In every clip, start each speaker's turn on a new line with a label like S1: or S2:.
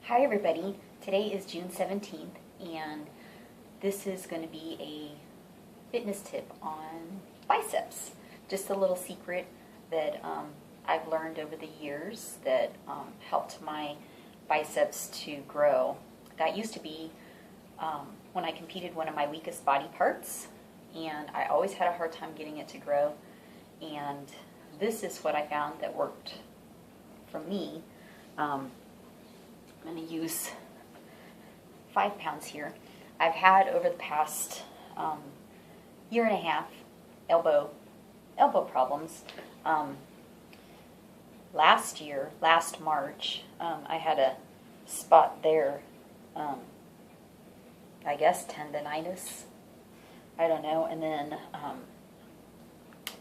S1: Hi everybody, today is June 17th and this is going to be a fitness tip on biceps. Just a little secret that I've learned over the years that helped my biceps to grow. That used to be when I competed one of my weakest body parts, and I always had a hard time getting it to grow, and this is what I found that worked for me. I'm going to use 5 pounds here. I've had over the past year and a half elbow problems. Last March, I had a spot there, I guess tendonitis, I don't know, and then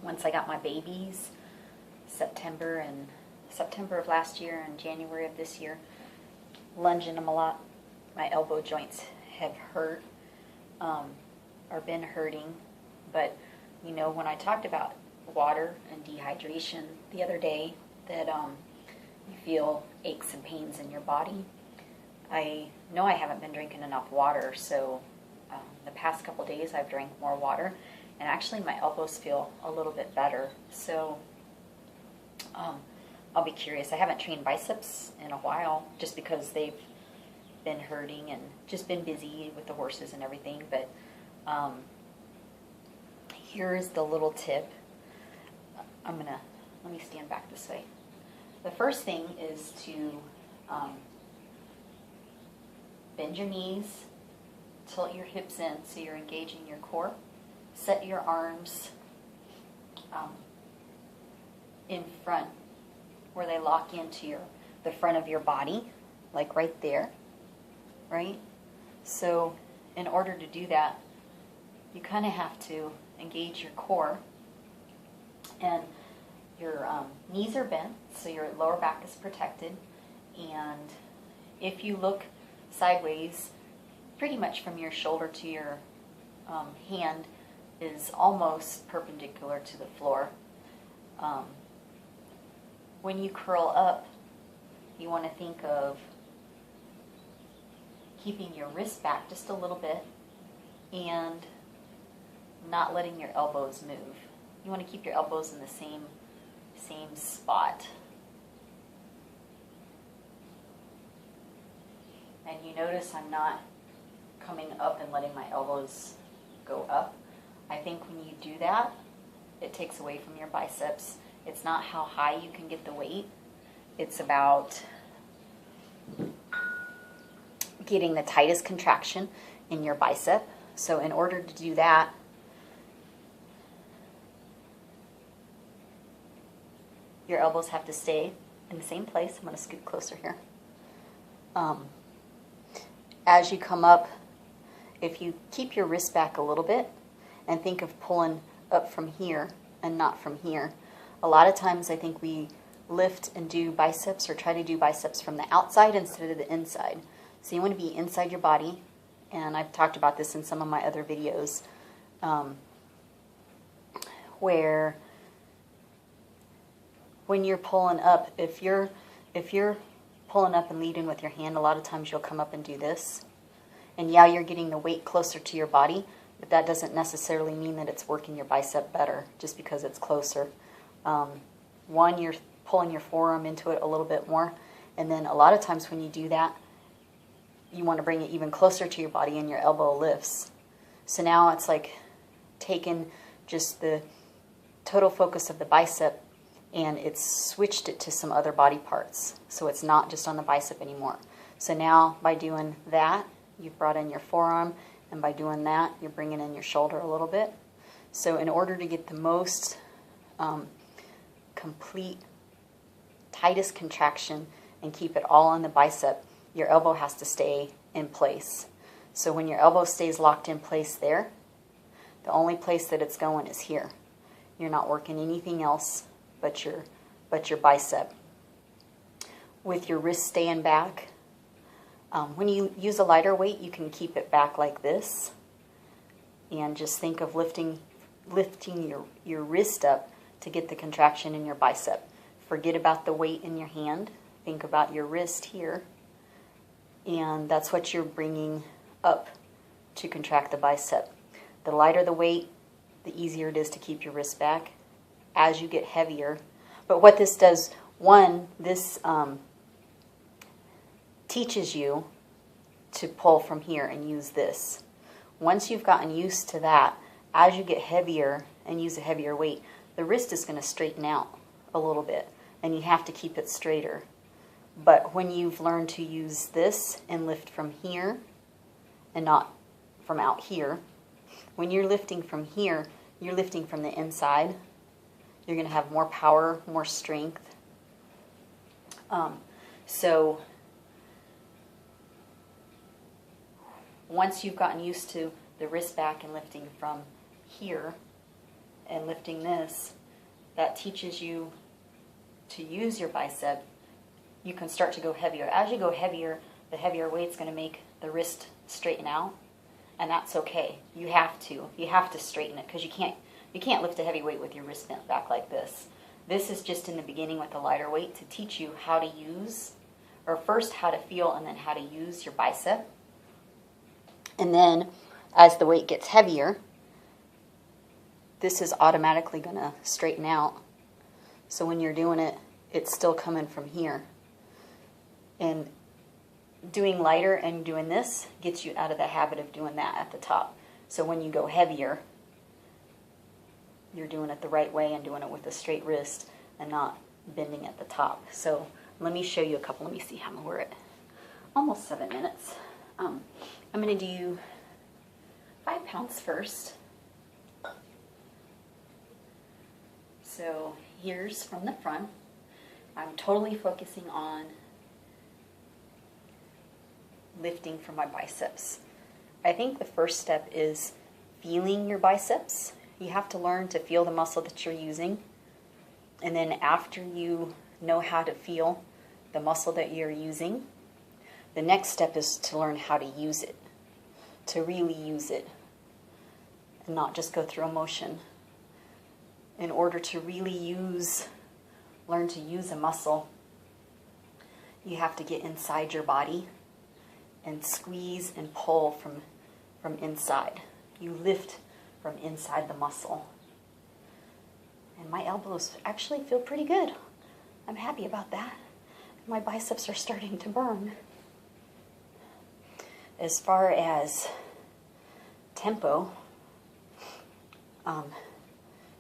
S1: once I got my babies, September of last year and January of this year, lunging them a lot, my elbow joints have hurt, or been hurting. But you know, when I talked about water and dehydration the other day, that you feel aches and pains in your body, I know I haven't been drinking enough water, so the past couple days I've drank more water, and actually my elbows feel a little bit better. So I'll be curious. I haven't trained biceps in a while just because they've been hurting and just been busy with the horses and everything. But here's the little tip. Let me stand back this way. The first thing is to bend your knees, tilt your hips in so you're engaging your core. Set your arms in front where they lock into the front of your body, like right there, right? So in order to do that, you kind of have to engage your core, and your knees are bent, so your lower back is protected, and if you look sideways, pretty much from your shoulder to your hand is almost perpendicular to the floor. When you curl up, you want to think of keeping your wrist back just a little bit and not letting your elbows move. You want to keep your elbows in the same spot. And you notice I'm not coming up and letting my elbows go up. I think when you do that, it takes away from your biceps. It's not how high you can get the weight. It's about getting the tightest contraction in your bicep. So in order to do that, your elbows have to stay in the same place. I'm going to scoot closer here. As you come up, if you keep your wrist back a little bit and think of pulling up from here and not from here, a lot of times I think we lift and do biceps or try to do biceps from the outside instead of the inside. So you want to be inside your body, and I've talked about this in some of my other videos, where when you're pulling up, if you're pulling up and leading with your hand, a lot of times you'll come up and do this. And yeah, you're getting the weight closer to your body, but that doesn't necessarily mean that it's working your bicep better just because it's closer. One, you're pulling your forearm into it a little bit more, and then a lot of times when you do that, you want to bring it even closer to your body and your elbow lifts. So now it's like taking just the total focus of the bicep and it's switched it to some other body parts. So it's not just on the bicep anymore. So now by doing that, you've brought in your forearm, and by doing that, you're bringing in your shoulder a little bit. So in order to get the most complete, tightest contraction and keep it all on the bicep, your elbow has to stay in place. So when your elbow stays locked in place there, the only place that it's going is here. You're not working anything else but your bicep. With your wrist staying back, when you use a lighter weight, you can keep it back like this, and just think of lifting your wrist up to get the contraction in your bicep. Forget about the weight in your hand. Think about your wrist here and that's what you're bringing up to contract the bicep. The lighter the weight, the easier it is to keep your wrist back as you get heavier. But what this does, one, this teaches you to pull from here and use this. Once you've gotten used to that, as you get heavier and use a heavier weight, the wrist is going to straighten out a little bit, and you have to keep it straighter. But when you've learned to use this and lift from here and not from out here, when you're lifting from here, you're lifting from the inside. You're going to have more power, more strength. So once you've gotten used to the wrist back and lifting from here and lifting this, that teaches you to use your bicep. You can start to go heavier. As you go heavier, the heavier weight's going to make the wrist straighten out, and that's okay. You have to straighten it, because you can't lift a heavy weight with your wrist bent back like this. This is just in the beginning with the lighter weight to teach you how to use, or first how to feel and then how to use your bicep. And then as the weight gets heavier, this is automatically going to straighten out. So when you're doing it, it's still coming from here. And doing lighter and doing this gets you out of the habit of doing that at the top. So when you go heavier, you're doing it the right way and doing it with a straight wrist and not bending at the top. So let me show you a couple. Let me see how we're at. Almost 7 minutes. I'm going to do 5 pounds first. So here's from the front. I'm totally focusing on lifting from my biceps. I think the first step is feeling your biceps. You have to learn to feel the muscle that you're using. And then after you know how to feel the muscle that you're using, the next step is to learn how to use it, to really use it, and not just go through a motion. In order to really learn to use a muscle, you have to get inside your body and squeeze and pull from inside. You lift from inside the muscle. And my elbows actually feel pretty good. I'm happy about that. My biceps are starting to burn. As far as tempo,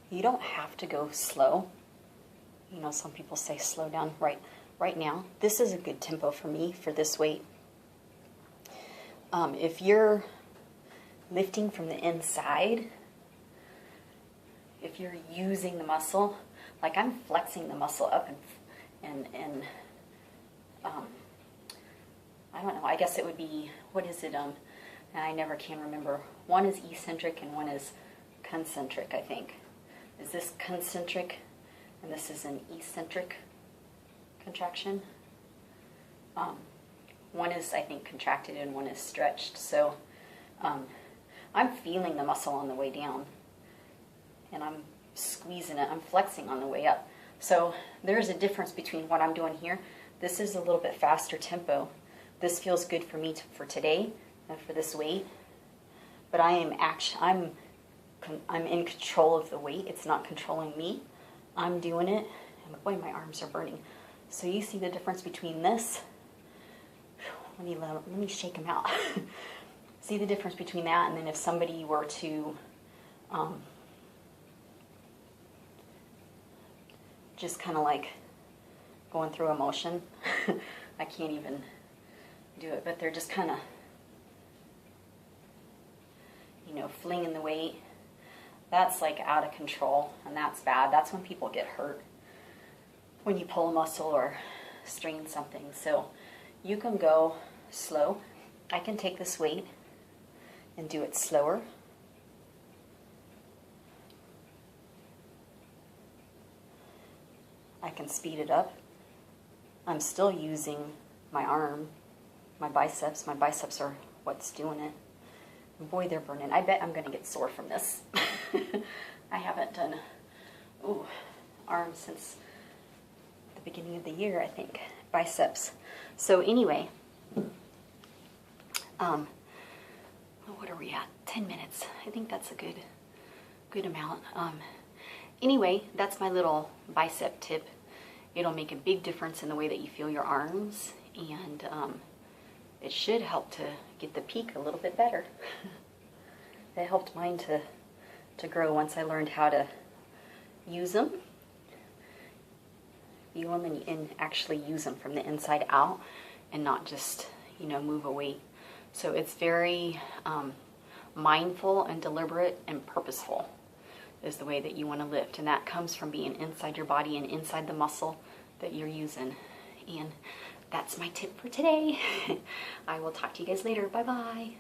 S1: you don't have to go slow. You know, some people say slow down. Right now, this is a good tempo for me for this weight. If you're lifting from the inside, if you're using the muscle, like I'm flexing the muscle up and I don't know, I guess it would be, what is it, I never can remember. One is eccentric and one is concentric, I think. Is this concentric and this is an eccentric contraction? One is, I think, contracted and one is stretched. So I'm feeling the muscle on the way down and I'm squeezing it. I'm flexing on the way up. So there's a difference between what I'm doing here. This is a little bit faster tempo. This feels good for me for today and for this weight. But I'm in control of the weight. It's not controlling me. I'm doing it. And boy, my arms are burning. So you see the difference between this. Let me shake them out. See the difference between that and then if somebody were to just kind of like going through a motion. I can't even do it, but they're just kind of, you know, flinging the weight. That's like out of control, and that's bad. That's when people get hurt, when you pull a muscle or strain something. So you can go slow. I can take this weight and do it slower. I can speed it up. I'm still using my arm, my biceps. My biceps are what's doing it. And boy, they're burning. I bet I'm going to get sore from this. I haven't done arms since the beginning of the year, I think. Biceps. So anyway, What are we at? 10 minutes. I think that's a good amount. Anyway, that's my little bicep tip. It'll make a big difference in the way that you feel your arms, and it should help to get the peak a little bit better. It helped mine to grow once I learned how to use them. Feel them and actually use them from the inside out and not just, move a weight. So it's very mindful and deliberate and purposeful is the way that you want to lift. And that comes from being inside your body and inside the muscle that you're using. And that's my tip for today. I will talk to you guys later. Bye-bye.